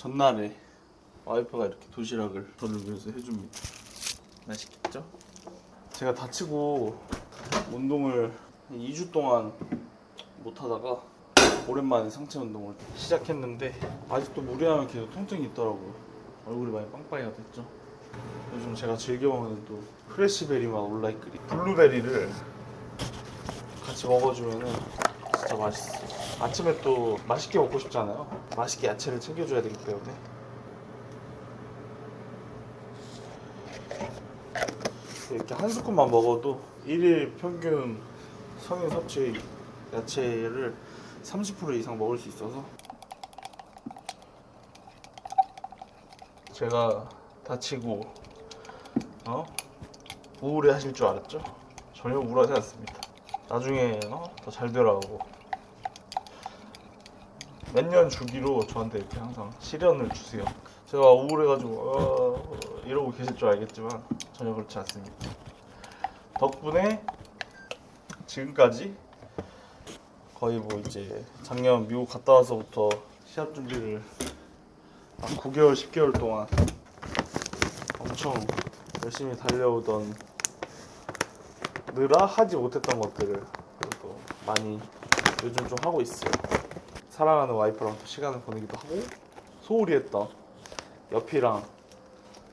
전날에 와이프가 이렇게 도시락을 저를 위해서 해줍니다. 맛있겠죠? 제가 다치고 운동을 2주 동안 못하다가 오랜만에 상체 운동을 시작했는데 아직도 무리하면 계속 통증이 있더라고요. 얼굴이 많이 빵빵이가 됐죠. 요즘 제가 즐겨 먹는 또 프레시베리 맛 올라이크리 블루베리를 같이 먹어주면은 진짜 맛있어요. 아침에 또 맛있게 먹고 싶잖아요. 맛있게 야채를 챙겨줘야 되기 때문에. 이렇게 한 스푼만 먹어도 1일 평균 성인 섭취 야채를 30% 이상 먹을 수 있어서. 제가 다치고 우울해 하실 줄 알았죠? 전혀 우울하지 않습니다. 나중에 더 잘 되라고 몇 년 주기로 저한테 이렇게 항상 시련을 주세요. 제가 우울해가지고 이러고 계실 줄 알겠지만 전혀 그렇지 않습니다. 덕분에 지금까지 거의 뭐 이제 작년 미국 갔다 와서부터 시합 준비를 한 9개월, 10개월 동안 엄청 열심히 달려오던 느라 하지 못했던 것들을 그래도 많이 요즘 좀 하고 있어요. 사랑하는 와이프랑 또 시간을 보내기도 하고 소홀히 했던 옆이랑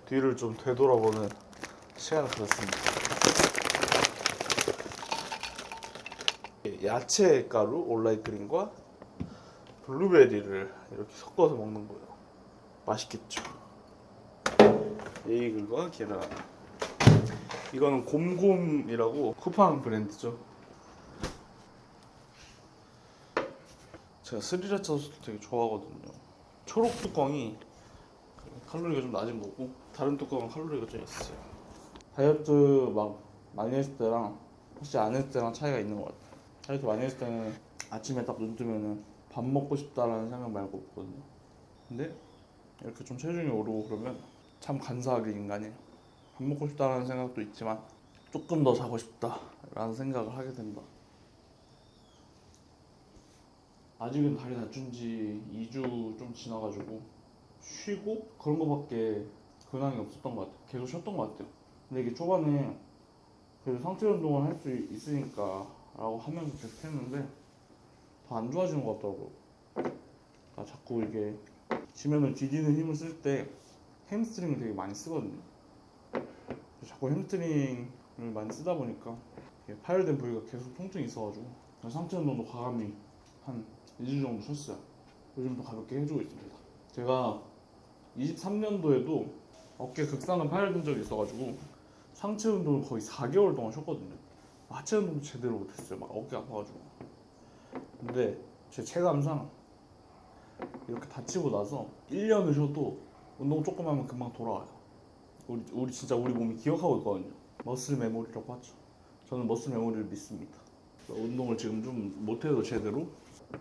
뒤를 좀 되돌아보는 시간을 가졌습니다. 야채 가루 온라이크림과 블루베리를 이렇게 섞어서 먹는 거예요. 맛있겠죠? 베이글과 계란. 이거는 곰곰이라고 쿠팡 브랜드죠. 제가 스리라차 소스 되게 좋아하거든요. 초록 뚜껑이 칼로리가 좀 낮은 거고 다른 뚜껑은 칼로리가 좀 있어요. 다이어트 막 많이 했을 때랑 혹시 안 했을 때랑 차이가 있는 것 같아요. 다이어트 많이 했을 때는 아침에 딱 눈 뜨면은 밥 먹고 싶다라는 생각 말고 없거든요. 근데 이렇게 좀 체중이 오르고 그러면 참 간사하게 인간이 밥 먹고 싶다라는 생각도 있지만 조금 더 자고 싶다라는 생각을 하게 된다. 아직은 다리 다친 지 2주 좀 지나가지고 쉬고 그런 거밖에 근황이 없었던 것 같아요. 계속 쉬었던 것 같아요. 근데 이게 초반에 그래도 상체 운동을 할 수 있으니까 라고 하면서 계속 했는데 더 안 좋아지는 것 같더라고요. 그러니까 자꾸 이게 지면을 디디는 힘을 쓸 때 햄스트링을 되게 많이 쓰거든요. 자꾸 햄스트링을 많이 쓰다 보니까 파열된 부위가 계속 통증이 있어가지고 상체 운동도 과감히 한 2주 정도 쉬었어요. 요즘도 가볍게 해주고 있습니다. 제가 23년도에도 어깨 극상근 파열된 적이 있어가지고 상체 운동을 거의 4개월 동안 쉬었거든요. 하체 운동도 제대로 못했어요. 막 어깨 아파가지고. 근데 제 체감상 이렇게 다치고 나서 1년을 쉬어도 운동 조금 하면 금방 돌아와요. 우리 진짜 우리 몸이 기억하고 있거든요. 머슬 메모리라고 하죠. 저는 머슬 메모리를 믿습니다. 운동을 지금 좀 못해도 제대로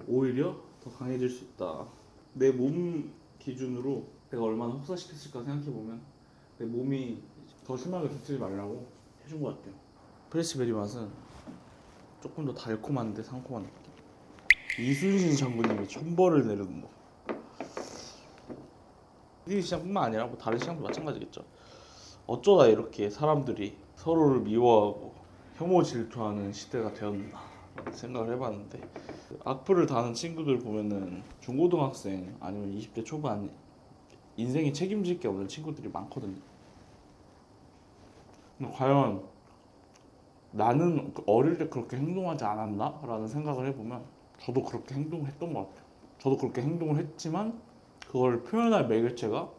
오히려 더 강해질 수 있다. 내 몸 기준으로 내가 얼마나 혹사시켰을까 생각해보면 내 몸이 더 심하게 다치지 말라고 해준 것 같아요. 프레시베리 맛은 조금 더 달콤한데 상콤한 느낌. 이순신 장군님이 천벌을 내리는 거. 이 시장뿐만 아니라 뭐 다른 시장도 마찬가지겠죠. 어쩌다 이렇게 사람들이 서로를 미워하고 혐오 질투하는 시대가 되었나 생각을 해봤는데, 악플을 다는 친구들 보면은 중고등학생 아니면 20대 초반 인생에 책임질 게 없는 친구들이 많거든요. 근데 과연 나는 어릴 때 그렇게 행동하지 않았나? 라는 생각을 해보면 저도 그렇게 행동했던 것 같아요. 저도 그렇게 행동을 했지만 그걸 표현할 매개체가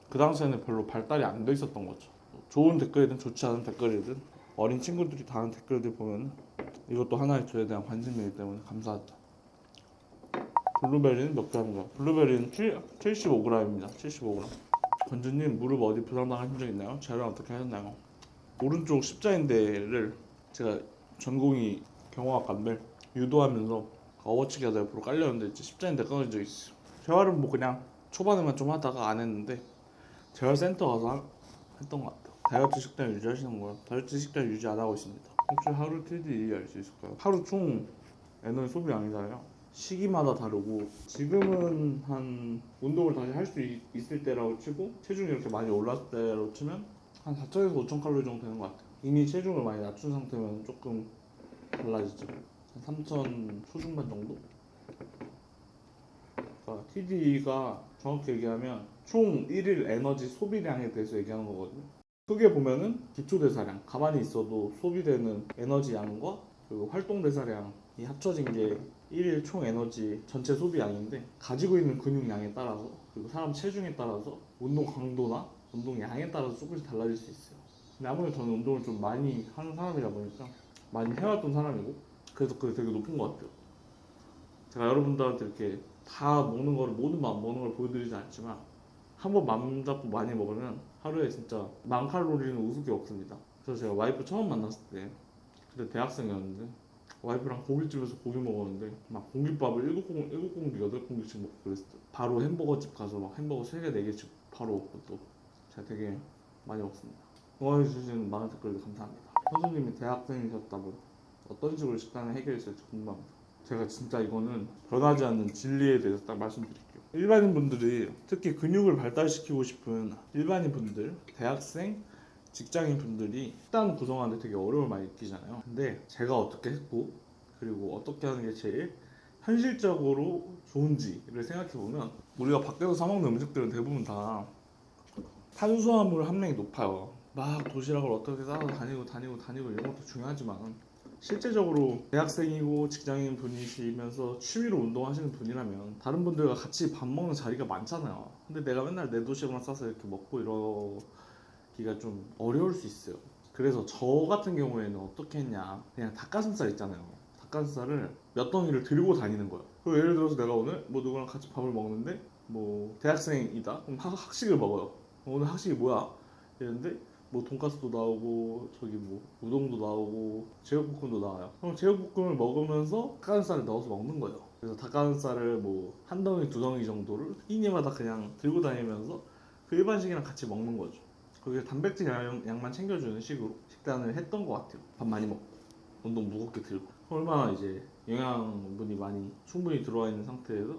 그 당시에는 별로 발달이 안 돼 있었던 거죠. 좋은 댓글이든 좋지 않은 댓글이든 어린 친구들이 다는 댓글들 보면 이것도 하나의 저에 대한 관심이기 때문에 감사하죠. 블루베리는 몇 g인가요? 블루베리는 75g입니다. 75g. 건주님, 무릎 어디 부상당하신 적 있나요? 재활은 어떻게 하셨나요? 오른쪽 십자인대를 제가 전공이 경호학과인데 유도하면서 어워치기 하다 옆으로 깔렸는데 이제 십자인대 끊어진 적이 있어요. 재활은 뭐 그냥 초반에만 좀 하다가 안 했는데 재활센터 가서 했던 것 같아요. 다이어트 식단 유지하시는 거예요? 다이어트 식단 유지 안 하고 있습니다. 혹시 하루 TD 알 수 있을까요? 하루 총 에너지 소비량이잖아요. 시기마다 다르고 지금은 한 운동을 다시 할 수 있을 때라고 치고 체중이 이렇게 많이 올랐을 때라고 치면 한 4,000에서 5,000 칼로리 정도 되는 것 같아요. 이미 체중을 많이 낮춘 상태면 조금 달라지죠. 한 3,000 초중반 정도? 그러니까 TD가 정확히 얘기하면 총 1일 에너지 소비량에 대해서 얘기하는 거거든요. 크게 보면은 기초대사량, 가만히 있어도 소비되는 에너지 양과 그리고 활동대사량이 합쳐진 게 1일 총 에너지 전체 소비량인데 가지고 있는 근육량에 따라서 그리고 사람 체중에 따라서 운동 강도나 운동 양에 따라서 조금씩 달라질 수 있어요. 근데 아무래도 저는 운동을 좀 많이 하는 사람이다 보니까 많이 해왔던 사람이고 그래서 그게 되게 높은 것 같아요. 제가 여러분들한테 이렇게 다 먹는 거를 모든 맘 먹는 걸 보여드리지 않지만 한번 맘 잡고 많이 먹으면 하루에 진짜 10,000칼로리는 우습게 없습니다. 그래서 제가 와이프 처음 만났을 때 그때 대학생이었는데 와이프랑 고깃집에서 고기 먹었는데 막 공깃밥을 7공기, 8공기씩 먹고 그랬어요. 바로 햄버거 집 가서 막 햄버거 3개, 4개씩 바로 먹고 또 제가 되게 많이 먹습니다. 응원해주신 많은 댓글도 감사합니다. 선생님이 대학생이셨다면 어떤 식으로 식단을 해결했을지 궁금합니다. 제가 진짜 이거는 변하지 않는 진리에 대해서 딱 말씀드릴게요. 일반인 분들이 특히 근육을 발달시키고 싶은 일반인 분들, 대학생, 직장인 분들이 식단 구성하는데 되게 어려움을 많이 느끼잖아요. 근데 제가 어떻게 했고 그리고 어떻게 하는 게 제일 현실적으로 좋은지를 생각해보면 우리가 밖에서 사 먹는 음식들은 대부분 다 탄수화물 함량이 높아요. 막 도시락을 어떻게 싸서 다니고 이런 것도 중요하지만 실제적으로 대학생이고 직장인 분이시면서 취미로 운동하시는 분이라면 다른 분들과 같이 밥 먹는 자리가 많잖아요. 근데 내가 맨날 내 도시락만 싸서 이렇게 먹고 이러기가 좀 어려울 수 있어요. 그래서 저 같은 경우에는 어떻게 했냐, 그냥 닭가슴살 있잖아요. 닭가슴살을 몇 덩이를 들고 다니는 거예요. 그리고 예를 들어서 내가 오늘 뭐 누구랑 같이 밥을 먹는데 뭐 대학생이다 그럼 학식을 먹어요. 오늘 학식이 뭐야 이랬는데 뭐 돈가스도 나오고 저기 뭐 우동도 나오고 제육볶음도 나와요. 그럼 제육볶음을 먹으면서 닭가슴살을 넣어서 먹는 거예요. 그래서 닭가슴살을 뭐 한 덩이 두 덩이 정도를 끼니마다 그냥 들고 다니면서 그 일반식이랑 같이 먹는 거죠. 그게 단백질 양만 챙겨주는 식으로 식단을 했던 것 같아요. 밥 많이 먹고 운동 무겁게 들고 얼마나 이제 영양분이 많이 충분히 들어와 있는 상태에서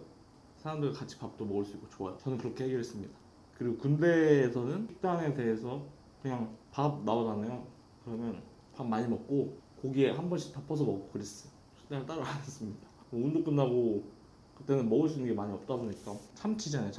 사람들과 같이 밥도 먹을 수 있고 좋아요. 저는 그렇게 해결했습니다. 그리고 군대에서는 식단에 대해서 그냥 밥 나오잖아요. 그러면 밥 많이 먹고 고기에 한 번씩 덮어서 먹고 그랬어요. 식단을 따로 안 했습니다. 운동 끝나고 그때는 먹을 수 있는 게 많이 없다 보니까 참치잖아요.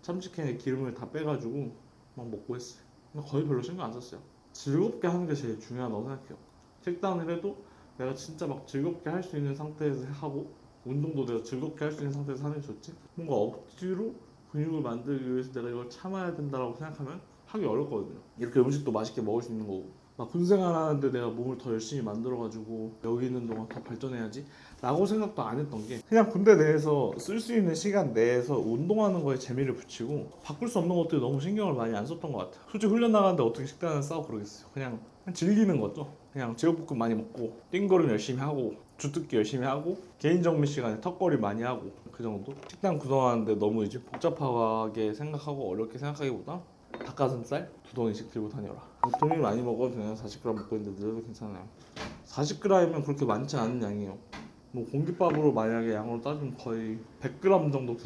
참치캔에 기름을 다 빼가지고 막 먹고 했어요. 근데 거의 별로 신경 안 썼어요. 즐겁게 하는 게 제일 중요하다고 생각해요. 식단을 해도 내가 진짜 막 즐겁게 할 수 있는 상태에서 하고 운동도 내가 즐겁게 할 수 있는 상태에서 하는 게 좋지. 뭔가 억지로 근육을 만들기 위해서 내가 이걸 참아야 된다고 생각하면 하기 어렵거든요. 이렇게 음식도 맛있게 먹을 수 있는 거고 막 군생활 하는데 내가 몸을 더 열심히 만들어가지고 여기 있는 동안 더 발전해야지 라고 생각도 안 했던 게 그냥 군대 내에서 쓸 수 있는 시간 내에서 운동하는 거에 재미를 붙이고 바꿀 수 없는 것들이 너무 신경을 많이 안 썼던 것 같아요. 솔직히 훈련 나가는데 어떻게 식단을 싸고 그러겠어요. 그냥 즐기는 거죠. 그냥 제육볶음 많이 먹고 띵걸음 열심히 하고 주특기 열심히 하고 개인 정비 시간에 턱걸이 많이 하고 그 정도. 식단 구성하는데 너무 이제 복잡하게 생각하고 어렵게 생각하기보다 닭가슴살 2덩이씩 들고 다녀라. 보통이 많이 먹어도 그냥 40g 먹고 있는데 늘어도 괜찮아요. 40g이면 그렇게 많지 않은 양이에요. 뭐 공깃밥으로 만약에 양으로 따지면 거의 100g 정도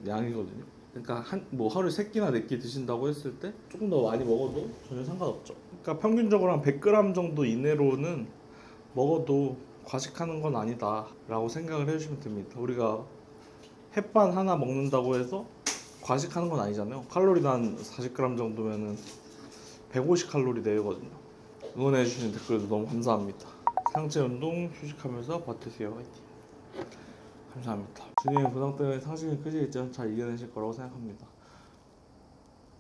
양이거든요. 그러니까 뭐 하루에 3끼나 4끼 드신다고 했을 때 조금 더 많이 먹어도 전혀 상관없죠. 그러니까 평균적으로 한 100g 정도 이내로는 먹어도 과식하는 건 아니다 라고 생각을 해주시면 됩니다. 우리가 햇반 하나 먹는다고 해서 과식하는 건 아니잖아요. 칼로리도 한 40g 정도면은 150칼로리 내외거든요. 응원해주시는 댓글도 너무 감사합니다. 상체 운동 휴식하면서 버티세요. 화이팅. 감사합니다. 준이의 부상 때문에 상식이 크시겠지만 잘 이겨내실 거라고 생각합니다.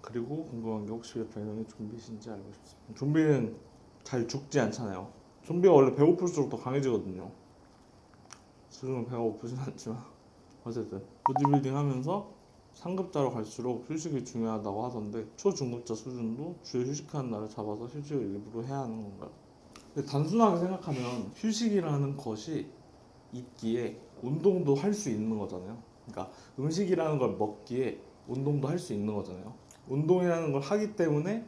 그리고 궁금한 게 혹시 왜 별명이 좀비신지 알고 싶습니다. 좀비는 잘 죽지 않잖아요. 좀비가 원래 배고플수록 더 강해지거든요. 지금은 배가 고프진 않지만 어쨌든 보디빌딩 하면서 상급자로 갈수록 휴식이 중요하다고 하던데 초중급자 수준도 주에 휴식하는 날을 잡아서 휴식을 일부러 해야 하는 건가요? 근데 단순하게 생각하면 휴식이라는 것이 있기에 운동도 할 수 있는 거잖아요. 그러니까 음식이라는 걸 먹기에 운동도 할 수 있는 거잖아요. 운동이라는 걸 하기 때문에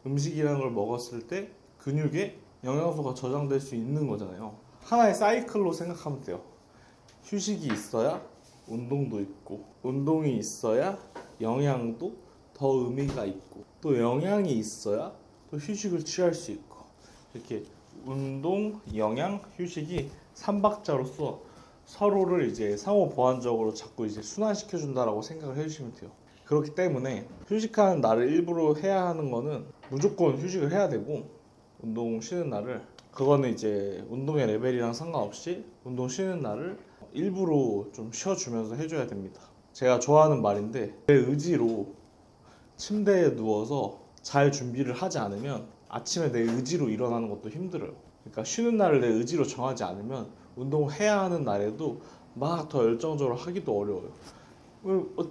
음식이라는 걸 먹었을 때 근육에 영양소가 저장될 수 있는 거잖아요. 하나의 사이클로 생각하면 돼요. 휴식이 있어야 운동도 있고, 운동이 있어야 영양도 더 의미가 있고, 또 영양이 있어야 또 휴식을 취할 수 있고, 이렇게 운동, 영양, 휴식이 삼박자로서 서로를 이제 상호 보완적으로 자꾸 이제 순환시켜 준다라고 생각을 해주시면 돼요. 그렇기 때문에 휴식하는 날을 일부러 해야 하는 거는 무조건 휴식을 해야 되고, 운동 쉬는 날을, 그거는 이제 운동의 레벨이랑 상관없이 운동 쉬는 날을 일부러 좀 쉬어주면서 해줘야 됩니다. 제가 좋아하는 말인데, 내 의지로 침대에 누워서 잘 준비를 하지 않으면 아침에 내 의지로 일어나는 것도 힘들어요. 그러니까 쉬는 날을 내 의지로 정하지 않으면 운동을 해야 하는 날에도 막 더 열정적으로 하기도 어려워요.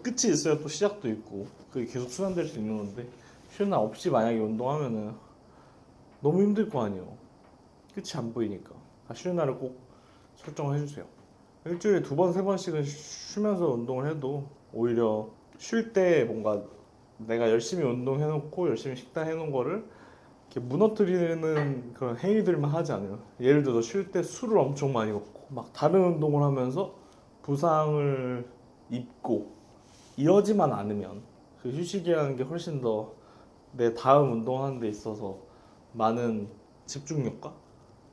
끝이 있어야 또 시작도 있고, 그게 계속 순환될 수 있는 건데, 쉬는 날 없이 만약에 운동하면은 너무 힘들 거 아니에요. 끝이 안 보이니까. 쉬는 날을 꼭 설정을 해주세요. 일주일에 2번, 3번씩은 쉬면서 운동을 해도 오히려 쉴 때 뭔가 내가 열심히 운동해놓고 열심히 식단 해놓은 거를 이렇게 무너뜨리는 그런 행위들만 하지 않아요. 예를 들어서 쉴 때 술을 엄청 많이 먹고 막 다른 운동을 하면서 부상을 입고 이러지만 않으면 그 휴식이라는 게 훨씬 더 내 다음 운동하는 데 있어서 많은 집중력과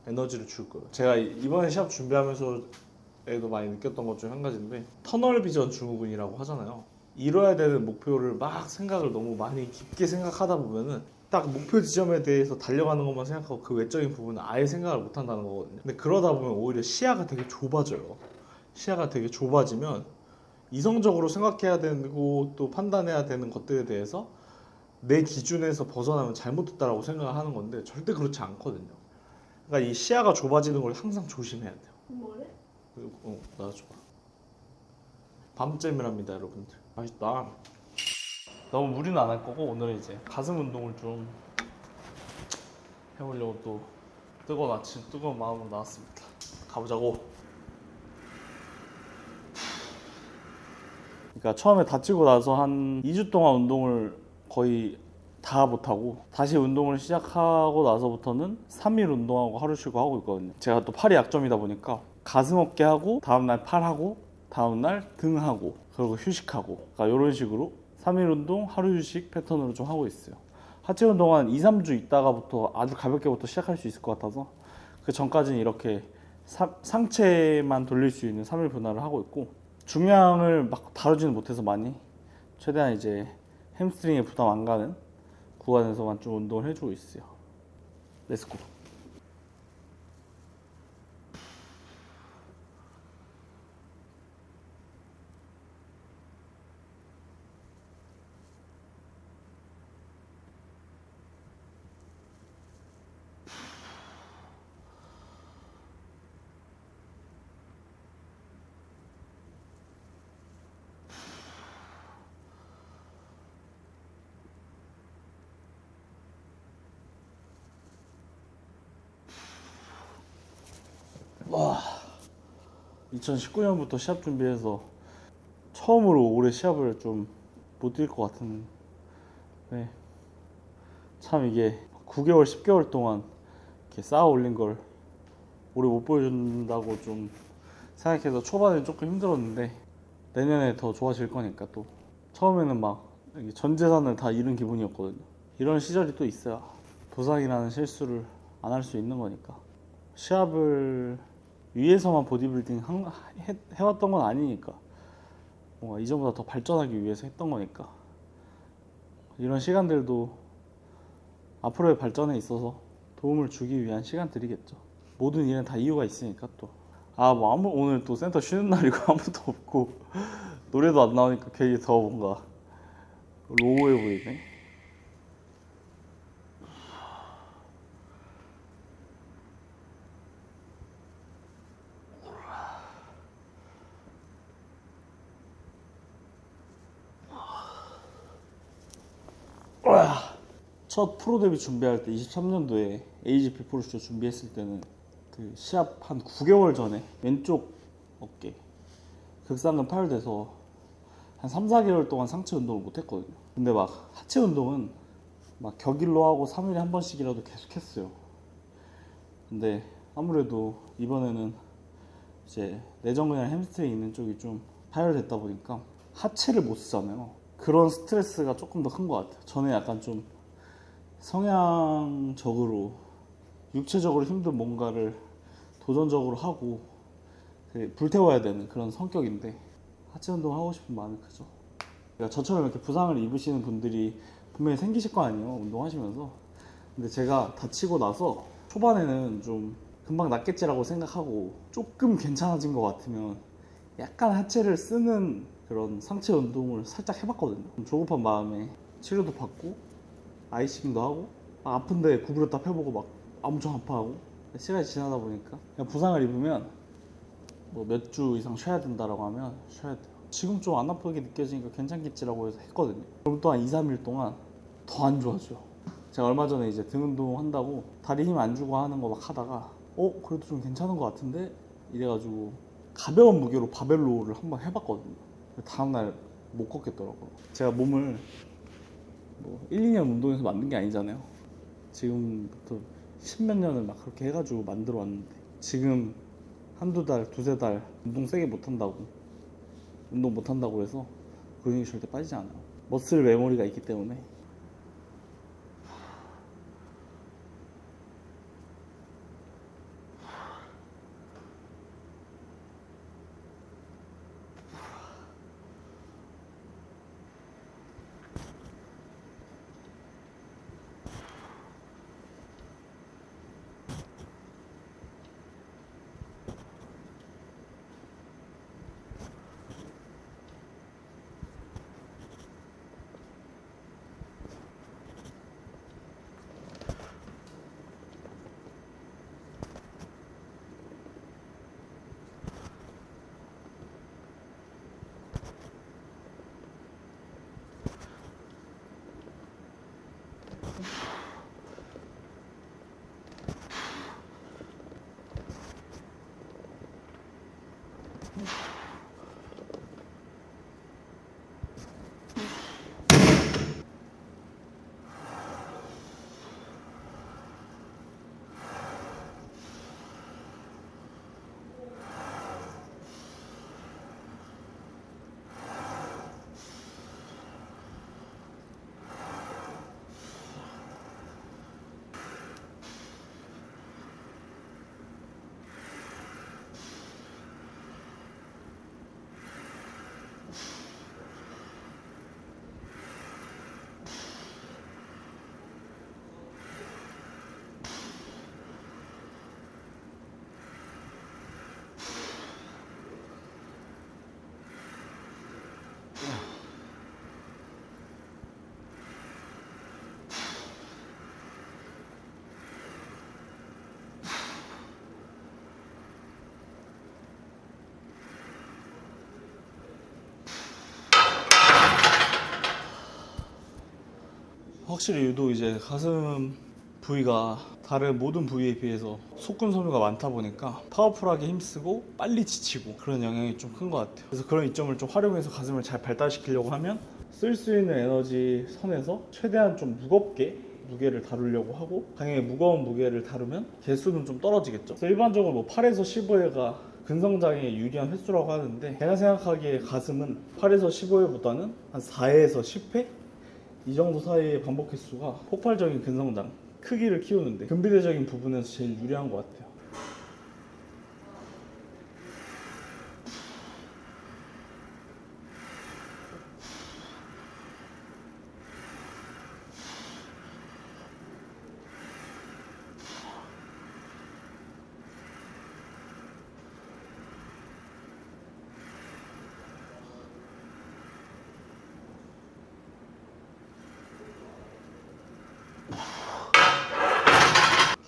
에너지를 줄 거예요. 제가 이번에 시합 준비하면서에도 많이 느꼈던 것 중 한 가지인데, 터널 비전 증후군이라고 하잖아요. 이뤄야 되는 목표를 막 생각을 너무 많이 깊게 생각하다 보면은 딱 목표 지점에 대해서 달려가는 것만 생각하고 그 외적인 부분은 아예 생각을 못 한다는 거거든요. 근데 그러다 보면 오히려 시야가 되게 좁아져요. 시야가 되게 좁아지면 이성적으로 생각해야 되고 또 판단해야 되는 것들에 대해서 내 기준에서 벗어나면 잘못됐다라고 생각을 하는 건데, 절대 그렇지 않거든요. 그러니까 이 시야가 좁아지는 걸 항상 조심해야 돼요. 뭐래? 그리고 나와줘봐. 밤잼이랍니다, 여러분들. 맛있다. 너무 무리는 안 할 거고, 오늘은 이제 가슴 운동을 좀 해보려고 또 뜨거운 마음으로 나왔습니다. 가보자고. 그러니까 처음에 다치고 나서 한 2주 동안 운동을 거의 다 못하고, 다시 운동을 시작하고 나서부터는 3일 운동하고 하루 쉬고 하고 있거든요. 제가 또 팔이 약점이다 보니까 가슴 어깨 하고, 다음날 팔 하고, 다음날 등 하고, 그리고 휴식하고, 그러니까 이런 식으로 3일 운동 하루 휴식 패턴으로 좀 하고 있어요. 하체 운동 한 2, 3주 있다가부터 아주 가볍게부터 시작할 수 있을 것 같아서 그 전까지는 이렇게 상체만 돌릴 수 있는 3일 분할을 하고 있고, 중량을 막 다루지는 못해서 많이, 최대한 이제 햄스트링에 부담 안 가는 구간에서만 좀 운동을 해주고 있어요. 렛츠고. 와, 2019년부터 시합 준비해서 처음으로 올해 시합을 좀 못 뛸 것 같은. 네. 참 이게 9개월, 10개월 동안 이렇게 쌓아 올린 걸 올해 못 보여준다고 좀 생각해서 초반에 조금 힘들었는데, 내년에 더 좋아질 거니까. 또 처음에는 막 전 재산을 다 잃은 기분이었거든요. 이런 시절이 또 있어야 부상이라는 실수를 안 할 수 있는 거니까. 시합을 위해서만 보디빌딩 해왔던 건 아니니까, 뭔가 이전보다 더 발전하기 위해서 했던 거니까, 이런 시간들도 앞으로의 발전에 있어서 도움을 주기 위한 시간들이겠죠. 모든 일은 다 이유가 있으니까. 또 오늘 또 센터 쉬는 날이고 아무도 없고 노래도 안 나오니까 괜히 더 뭔가 로우해 보이네. 첫 프로 데뷔 준비할 때 23년도에 AGP 프로쇼 준비했을 때는 그 시합 한 9개월 전에 왼쪽 어깨 극상근 파열돼서 한 3, 4개월 동안 상체 운동을 못 했거든요. 근데 막 하체 운동은 막 격일로 하고 3일에 한 번씩이라도 계속 했어요. 근데 아무래도 이번에는 이제 내전근이랑 햄스트링 있는 쪽이 좀 파열됐다 보니까 하체를 못 쓰잖아요. 그런 스트레스가 조금 더 큰 것 같아요. 저는 약간 좀 성향적으로 육체적으로 힘든 뭔가를 도전적으로 하고 불태워야 되는 그런 성격인데 하체 운동 하고 싶은 마음이 크죠. 그러니까 저처럼 이렇게 부상을 입으시는 분들이 분명히 생기실 거 아니에요, 운동하시면서. 근데 제가 다치고 나서 초반에는 좀 금방 낫겠지라고 생각하고 조금 괜찮아진 것 같으면 약간 하체를 쓰는 그런 상체 운동을 살짝 해봤거든요. 좀 조급한 마음에 치료도 받고 아이싱도 하고 아픈데 구부렸다 펴보고 막 엄청 아파하고. 시간이 지나다 보니까 그냥 부상을 입으면 뭐 몇 주 이상 쉬어야 된다라고 하면 쉬어야 돼요. 지금 좀 안 아프게 느껴지니까 괜찮겠지라고 해서 했거든요. 그럼 또 한 2, 3일 동안 더 안 좋아져요. 제가 얼마 전에 이제 등 운동 한다고 다리 힘 안 주고 하는 거 막 하다가 그래도 좀 괜찮은 것 같은데 이래가지고 가벼운 무게로 바벨로를 한번 해봤거든요. 다음날 못 걷겠더라고요. 제가 몸을 뭐 1, 2년 운동해서 만든 게 아니잖아요. 지금부터 10몇 년을 막 그렇게 해가지고 만들어 왔는데 지금 한두 달, 두세 달 운동 세게 운동 못한다고 해서 근육이 절대 빠지지 않아요. 머슬 메모리가 있기 때문에. 확실히 유독 이제 가슴 부위가 다른 모든 부위에 비해서 속근 섬유가 많다 보니까 파워풀하게 힘쓰고 빨리 지치고 그런 영향이 좀 큰 것 같아요. 그래서 그런 이점을 좀 활용해서 가슴을 잘 발달시키려고 하면 쓸 수 있는 에너지 선에서 최대한 좀 무겁게 무게를 다루려고 하고, 당연히 무거운 무게를 다루면 개수는 좀 떨어지겠죠. 그래서 일반적으로 뭐 8에서 15회가 근성장에 유리한 횟수라고 하는데, 제가 생각하기에 가슴은 8에서 15회보다는 한 4에서 10회? 이 정도 사이의 반복 횟수가 폭발적인 근성장, 크기를 키우는데 근비대적인 부분에서 제일 유리한 것 같아요.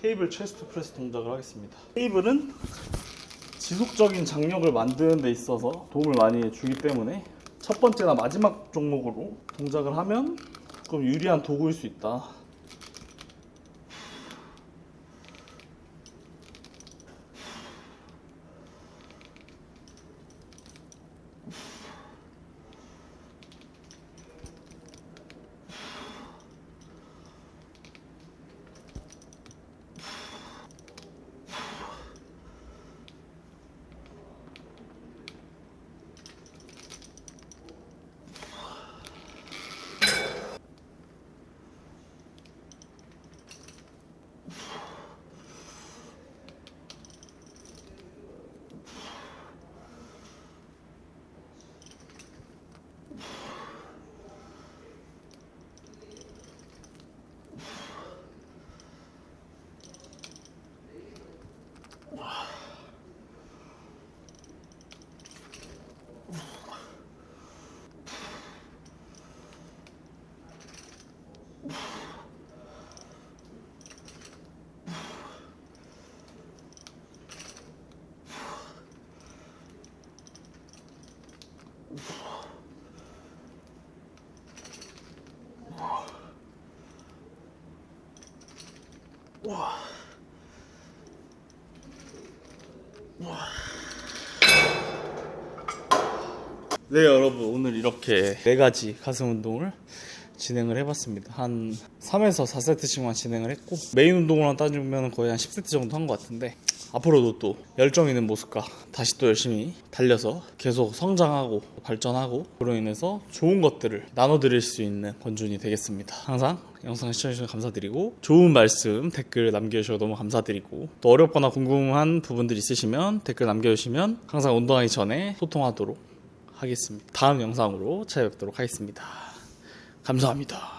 케이블 체스트 프레스 동작을 하겠습니다. 케이블은 지속적인 장력을 만드는 데 있어서 도움을 많이 주기 때문에 첫 번째나 마지막 종목으로 동작을 하면 조금 유리한 도구일 수 있다. 네 여러분, 오늘 이렇게 4가지 가슴 운동을 진행을 해봤습니다. 한 3에서 4세트씩만 진행을 했고, 메인 운동으로 따지면 거의 한 10세트 정도 한 것 같은데, 앞으로도 또 열정 있는 모습과 다시 또 열심히 달려서 계속 성장하고 발전하고, 그로 인해서 좋은 것들을 나눠드릴 수 있는 권준이 되겠습니다. 항상 영상 시청해주셔서 감사드리고, 좋은 말씀 댓글 남겨주셔서 너무 감사드리고, 또 어렵거나 궁금한 부분들 있으시면 댓글 남겨주시면 항상 운동하기 전에 소통하도록 하겠습니다. 다음 영상으로 찾아뵙도록 하겠습니다. 감사합니다.